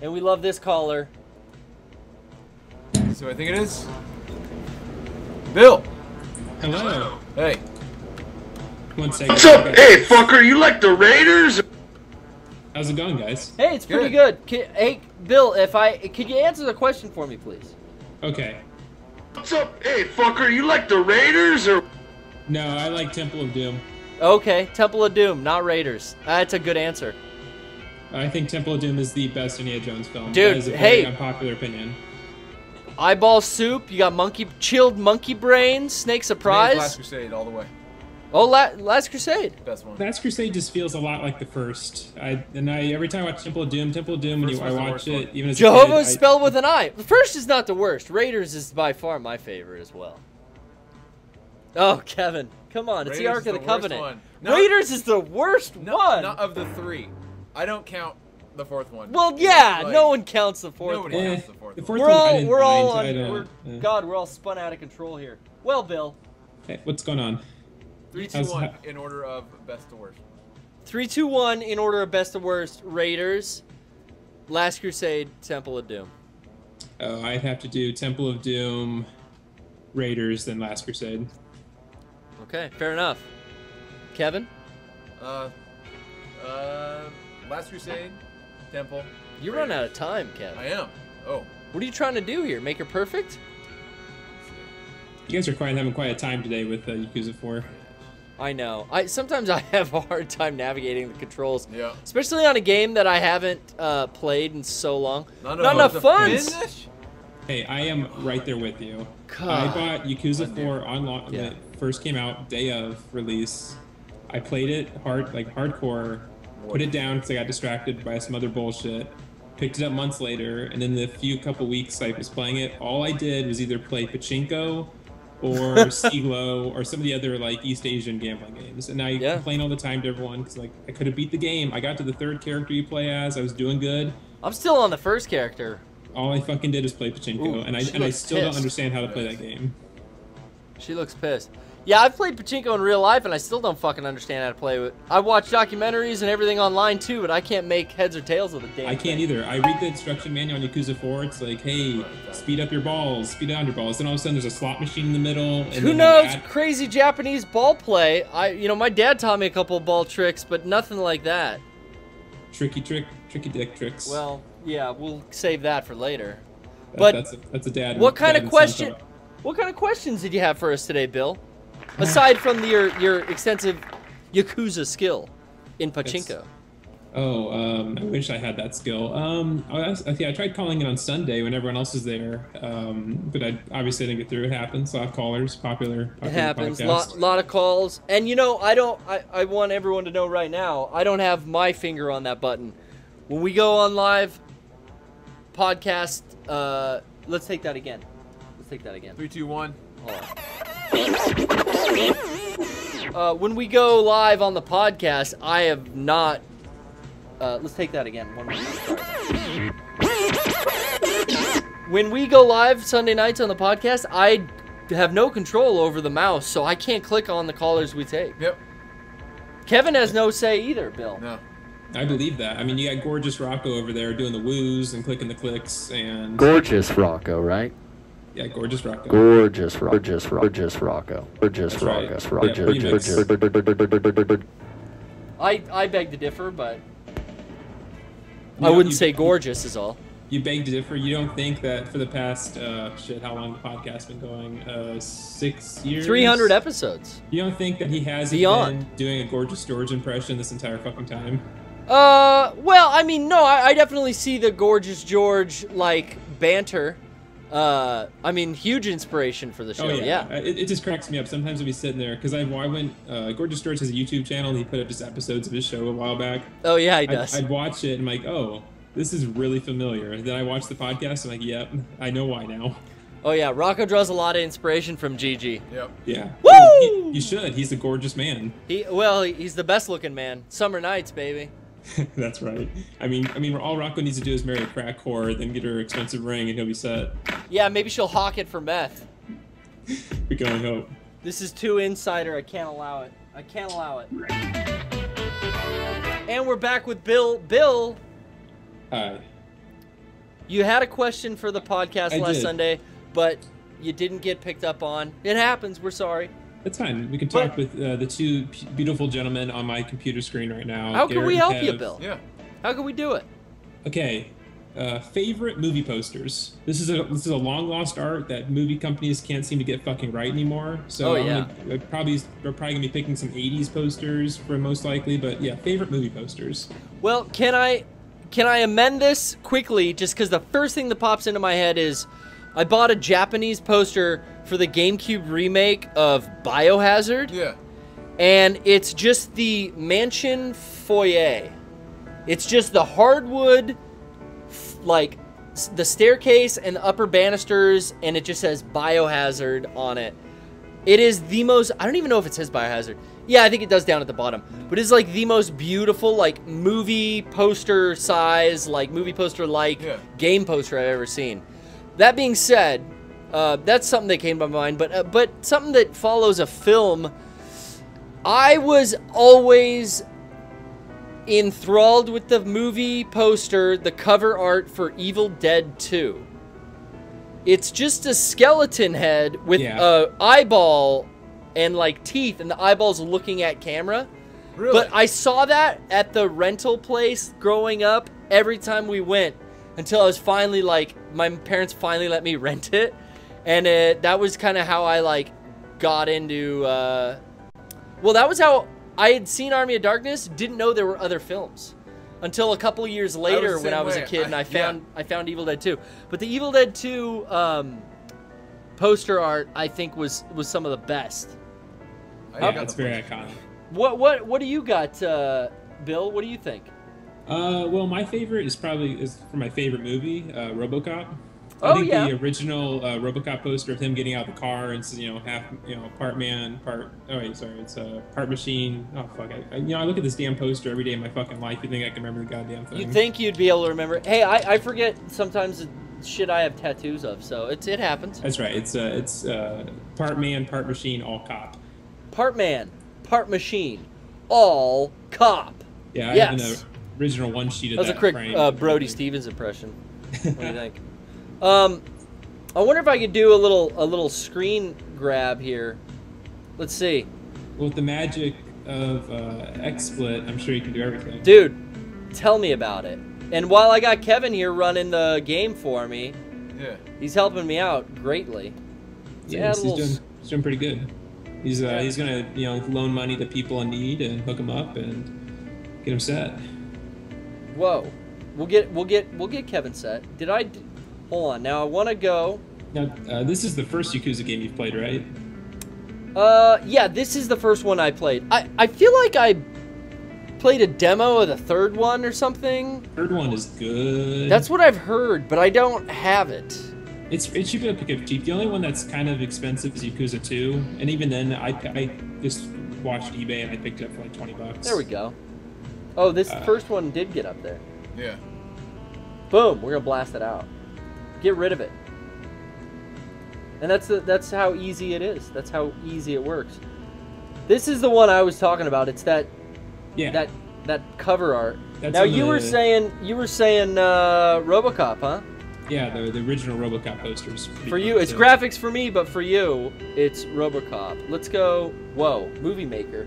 And we love this caller. So I think it is Bill. Hello. Hey. 1 second. What's up? Hey, fucker, you like the Raiders? How's it going, guys? Hey, it's pretty good. Hey, Bill, could you answer the question for me, please? Okay. What's up? Hey, fucker, you like the Raiders or? No, I like Temple of Doom. Okay, Temple of Doom, not Raiders. That's a good answer. I think Temple of Doom is the best Indiana Jones film. Dude, that is a hey. very unpopular opinion. Eyeball soup, you got chilled monkey brains, Snake Surprise. Last Crusade all the way. Oh, Last Crusade. Best one. Last Crusade just feels a lot like the first. Every time I watch Temple of Doom, when I watch it, even as Jehovah a is kid, spelled with an I. The first is not the worst. Raiders is by far my favorite as well. Oh, Kevin, come on. It's the Ark of the Covenant. Raiders is the worst one. Not of the three. I don't count the fourth one. Well, yeah, no one counts the fourth one. Nobody counts the fourth one. We're all spun out of control here. Well, Bill. Hey, what's going on? 3, 2, 1 in order of best to worst. 3, 2, 1 in order of best to worst. Raiders, Last Crusade, Temple of Doom. Oh, I'd have to do Temple of Doom, Raiders, then Last Crusade. Okay, fair enough. Kevin? Last Crusade, Temple. You run out of time, Kevin. I am. Oh. What are you trying to do here? Make her perfect? You guys are having quite a time today with Yakuza 4. I know. Sometimes I have a hard time navigating the controls. Yeah. Especially on a game that I haven't played in so long. Not enough funds. Hey, I am right there with you. God. I bought Yakuza 4 on when it first came out, day of release. I played it hardcore, put it down because I got distracted by some other bullshit. Picked it up months later, and in the couple weeks I was playing it, all I did was either play Pachinko or Siglo or some of the other East Asian gambling games. And I complain all the time to everyone because I could have beat the game. I got to the third character you play as. I was doing good. I'm still on the first character. All I fucking did was play Pachinko, and I still don't understand how to play that game. She looks pissed. Yeah, I've played Pachinko in real life, and I still don't fucking understand how to play it. I watch documentaries and everything online, too, but I can't make heads or tails of the damn I can't either. I read the instruction manual on Yakuza 4. It's like, hey, speed up your balls, speed down your balls. Then all of a sudden there's a slot machine in the middle. And who knows? Crazy Japanese ball play. My dad taught me a couple of ball tricks, but nothing like that. Tricky dick tricks. Well, yeah, we'll save that for later. That's a dad. What kind of questions did you have for us today, Bill? Aside from your extensive Yakuza skill in Pachinko. I wish I had that skill. I tried calling it on Sunday when everyone else is there, but I obviously didn't get through. It happens. A lot of callers, popular it happens. Podcast. Lot of calls. And I want everyone to know right now, I don't have my finger on that button. When we go on live podcast, let's take that again. 3, 2, 1. Hold on. When we go live on the podcast, I have not. Let's take that again. One more time. When we go live Sunday nights on the podcast, I have no control over the mouse, so I can't click on the callers we take. Yep. Kevin has no say either, Bill. No. I believe that. I mean, you got Gorgeous Rocco over there doing the woos and clicking the clicks and. Gorgeous Rocco, right? Yeah, Gorgeous Rocco. Gorgeous Rocco. I beg to differ, but I wouldn't say gorgeous is all. You beg to differ. You don't think that for the past how long the podcast's been going? 6 years. 300 episodes. You don't think that he hasn't been doing a Gorgeous George impression this entire fucking time? Well, I mean, no, I definitely see the Gorgeous George banter. I mean, huge inspiration for the show. Oh, yeah. It just cracks me up. Sometimes I'll be sitting there because I went. Gorgeous George has a YouTube channel and he put up just episodes of his show a while back. Oh yeah, he does. I'd watch it and I'm like, oh, this is really familiar. Then I watch the podcast and I'm like, yep, I know why now. Oh yeah, Rocco draws a lot of inspiration from Gigi. Yep. Yeah. Woo! You should. He's a gorgeous man. He's the best looking man. Summer nights, baby. That's right. I mean, all Rocco needs to do is marry a crack whore, then get her expensive ring, and he'll be set. Yeah, maybe she'll hawk it for meth. We can only hope. This is too insider. I can't allow it. And we're back with Bill. Bill. Hi. You had a question for the podcast I last did. Sunday, but you didn't get picked up on. It happens. We're sorry. That's fine. We can talk with the two beautiful gentlemen on my computer screen right now. How can Garrett we and help you, Kev. Bill? Yeah. How can we do it? Okay. Favorite movie posters. This is a long lost art that movie companies can't seem to get fucking right anymore. So we're probably gonna be picking some '80s posters for most likely, but yeah, favorite movie posters. Well, can I amend this quickly? Just because the first thing that pops into my head is I bought a Japanese poster for the GameCube remake of Biohazard. Yeah. And it's just the mansion foyer. It's just the hardwood, like the staircase and the upper banisters, and it just says Biohazard on it. It is the most, I don't even know if it says Biohazard. Yeah, I think it does down at the bottom. But it's like the most beautiful, like movie poster size, like movie poster like game poster I've ever seen. That being said, that's something that came to my mind, but something that follows a film. I was always enthralled with the movie poster, the cover art for Evil Dead 2. It's just a skeleton head with a eyeball and like teeth, and the eyeballs looking at camera. Really? But I saw that at the rental place growing up every time we went until I was finally like, my parents finally let me rent it. And that was kind of how I like got into, well, that was how I had seen Army of Darkness, didn't know there were other films until a couple of years later when I was a kid and I found Evil Dead 2. But the Evil Dead 2 poster art, I think, was some of the best. Yeah, that's very iconic. What do you got, Bill? What do you think? Well, my favorite is for my favorite movie, RoboCop. Oh, I think yeah. the original RoboCop poster of him getting out of the car and half part man, part it's part machine. Oh fuck! I look at this damn poster every day in my fucking life. You think I can remember the goddamn thing? You think you'd be able to remember? Hey, I forget sometimes the shit I have tattoos of, so it happens. That's right. It's part man, part machine, all cop. Part man, part machine, all cop. Yeah, I have an original one sheet of that. That was a quick Brody Stevens impression. What do you think? I wonder if I could do a little screen grab here. Let's see. Well, with the magic of XSplit, I'm sure you can do everything. Dude, tell me about it. And while I got Kevin here running the game for me, he's helping me out greatly. Yes, he's doing pretty good. He's gonna loan money to people in need and hook them up and get them set. Whoa, we'll get Kevin set. Hold on. Now I want to go. Now this is the first Yakuza game you've played, right? Yeah, this is the first one I played. I feel like I played a demo of the third one or something. Third one is good. That's what I've heard, but I don't have it. It should be able to pick up cheap. The only one that's kind of expensive is Yakuza 2, and even then, I just watched eBay and I picked it up for like $20. There we go. Oh, this first one did get up there. Yeah. Boom! We're gonna blast it out. Get rid of it. And that's how easy it is. That's how easy it works. This is the one I was talking about. It's that cover art. That's now you were saying RoboCop, huh? Yeah, the original RoboCop posters. For you, it's graphics for me, but for you, it's RoboCop. Let's go. Whoa, Movie Maker.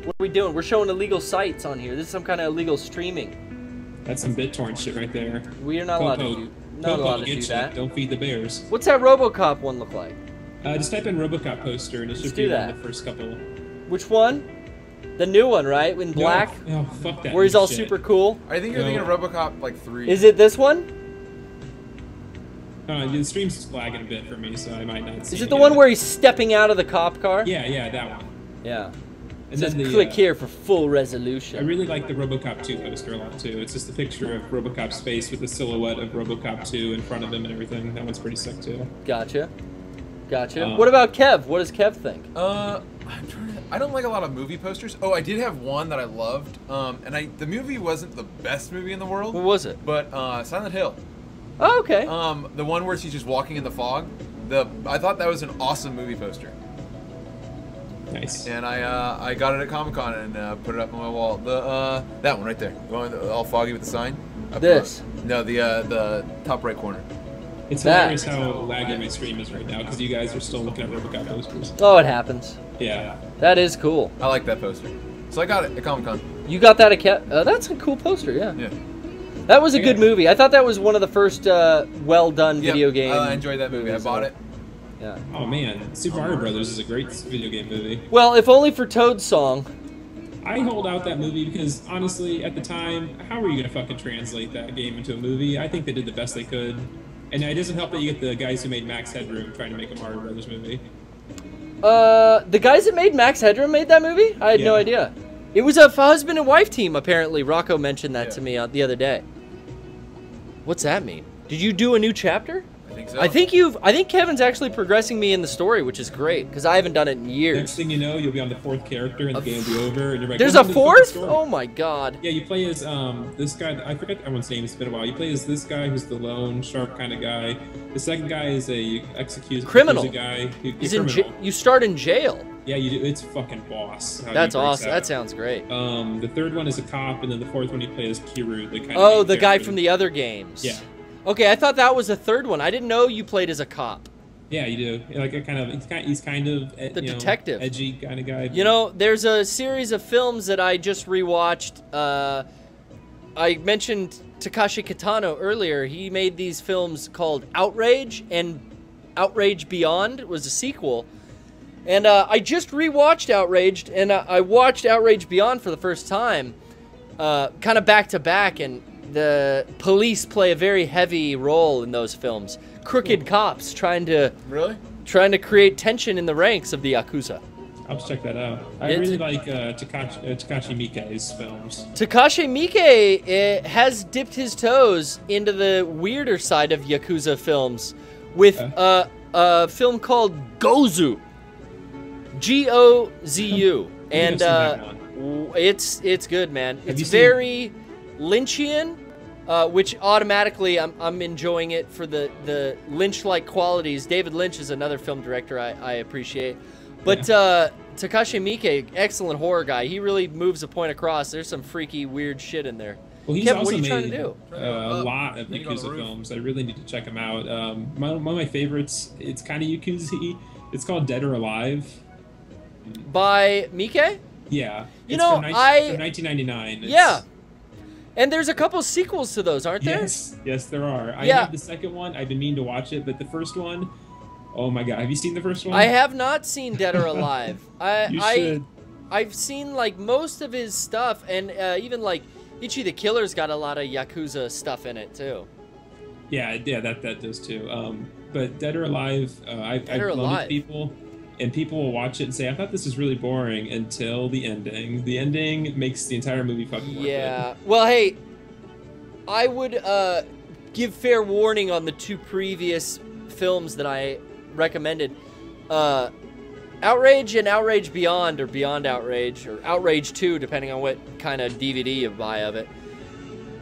What are we doing? We're showing illegal sites on here. This is some kind of illegal streaming. That's some BitTorrent shit right there. We are not allowed to do. Not allowed to do that. Don't feed the bears. What's that RoboCop one look like? Just type in RoboCop poster and it should be one of the first couple. Which one? The new one, right? In black? No, fuck that. Where he's all super cool? I think you're thinking of RoboCop like 3. Is it this one? The stream's lagging a bit for me, so I might not see it. Is it the one where he's stepping out of the cop car? Yeah, that one. Yeah. And then then click here for full resolution. I really like the RoboCop 2 poster a lot too. It's just a picture of RoboCop's face with the silhouette of RoboCop 2 in front of him and everything. That one's pretty sick too. Gotcha. What about Kev? What does Kev think? I don't like a lot of movie posters. Oh, I did have one that I loved. And the movie wasn't the best movie in the world. What was it? But Silent Hill. Oh, okay. The one where she's just walking in the fog. I thought that was an awesome movie poster. Nice. And I got it at Comic-Con and put it up on my wall. That one right there, going all foggy with the sign. This. No, the top right corner. It's hilarious how laggy my stream is right now because you guys are still looking at RoboCop posters. Oh, it happens. Yeah. That is cool. I like that poster. So I got it at Comic-Con. You got that at that's a cool poster, yeah. Yeah. That was a good movie. I thought that was one of the first well-done video game I enjoyed that movie. I bought it. Yeah. Oh man, Super Mario Brothers is a great video game movie. Well, if only for Toad's song. I hold out that movie because honestly, at the time, how were you gonna fucking translate that game into a movie? I think they did the best they could. And it doesn't help that you get the guys who made Max Headroom trying to make a Mario Brothers movie. The guys that made Max Headroom made that movie? I had no idea. It was a husband and wife team, apparently. Rocco mentioned that to me the other day. What's that mean? Did you do a new chapter? I think so. I think Kevin's actually progressing me in the story, which is great, because I haven't done it in years. Next thing you know, you'll be on the 4th character and the game will be over. And you're like, there's a 4th? Oh my god. Yeah, you play as this guy, I forget everyone's name, it's been a while. You play as this guy who's the lone, sharp kind of guy. The second guy is a criminal guy. You start in jail. Yeah, you do. It's fucking boss. That's awesome. That sounds great. The third one is a cop, and then the fourth one you play as Kiru, the kind of the guy from the other games. Yeah. Okay, I thought that was the third one. I didn't know you played as a cop. Yeah, you do. Like he's kind of the detective, edgy kind of guy. You know, there's a series of films that I just rewatched. I mentioned Takashi Kitano earlier. He made these films called Outrage, and Outrage Beyond was a sequel. And I just rewatched Outraged, and I watched Outrage Beyond for the first time, kind of back to back, and the police play a very heavy role in those films. Crooked cops trying to create tension in the ranks of the Yakuza. I'll check that out. I really like Takashi Miike's films. Takashi Miike has dipped his toes into the weirder side of Yakuza films with a film called Gozu. Gozu. And it's good, man. It's very Lynchian, which automatically I'm enjoying it for the Lynch-like qualities. David Lynch is another film director I appreciate. But Takashi Miike, excellent horror guy. He really moves a point across. There's some freaky, weird shit in there. Well, he's Kevin, also what are you trying made to do? A lot of Yakuza films. I really need to check them out. One of my favorites, it's kind of Yakuza-y. It's called Dead or Alive. By Miike? Yeah. You know, from 1999. Yeah. And there's a couple sequels to those, aren't there? Yes, there are. I have the second one. I've been meaning to watch it, but the first one, oh my god. Have you seen the first one? I have not seen Dead or Alive. You should. I've seen like most of his stuff, and even like Ichi the Killer's got a lot of Yakuza stuff in it too. Yeah, that does too. But Dead or Alive, I've loaned it to people, and people will watch it and say, I thought this was really boring until the ending. The ending makes the entire movie fucking worth it. Well, hey, I would give fair warning on the two previous films that I recommended. Outrage and Outrage Beyond, or Beyond Outrage, or Outrage 2, depending on what kind of DVD you buy of it.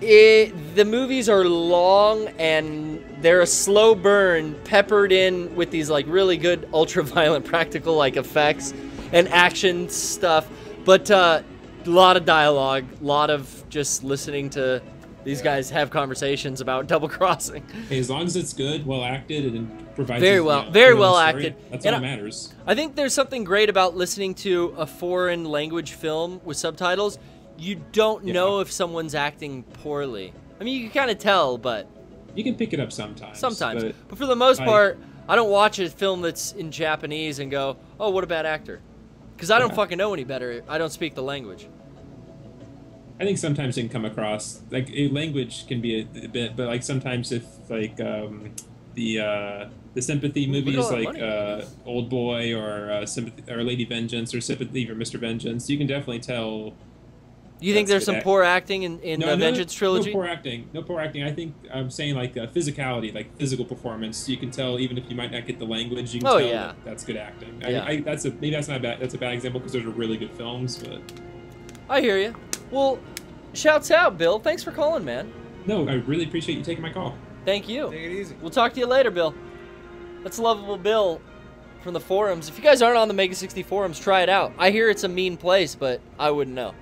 The movies are long, and they're a slow burn, peppered in with these like really good ultra-violent practical like effects and action stuff. But a lot of dialogue, a lot of just listening to these guys have conversations about double-crossing. Hey, as long as it's good, well acted, and provides very well acted. That's all that matters. I think there's something great about listening to a foreign language film with subtitles. You don't know if someone's acting poorly. I mean, you can kind of tell, but you can pick it up sometimes. But for the most part, I don't watch a film that's in Japanese and go, "Oh, what a bad actor," because I don't fucking know any better. I don't speak the language. I think sometimes it can come across like a language can be a bit, but like sometimes if like the sympathy movies like Old Boy or Sympathy or Lady Vengeance or Sympathy for Mr. Vengeance, you can definitely tell. You think there's some poor acting in the Vengeance trilogy? No poor acting. I think I'm saying like physicality, like physical performance. You can tell even if you might not get the language. You can tell that that's good acting. Yeah. Maybe that's not bad. That's a bad example because those are really good films. But I hear you. Well, shouts out, Bill. Thanks for calling, man. No, I really appreciate you taking my call. Thank you. Take it easy. We'll talk to you later, Bill. That's Lovable Bill from the forums. If you guys aren't on the Mega64 forums, try it out. I hear it's a mean place, but I wouldn't know.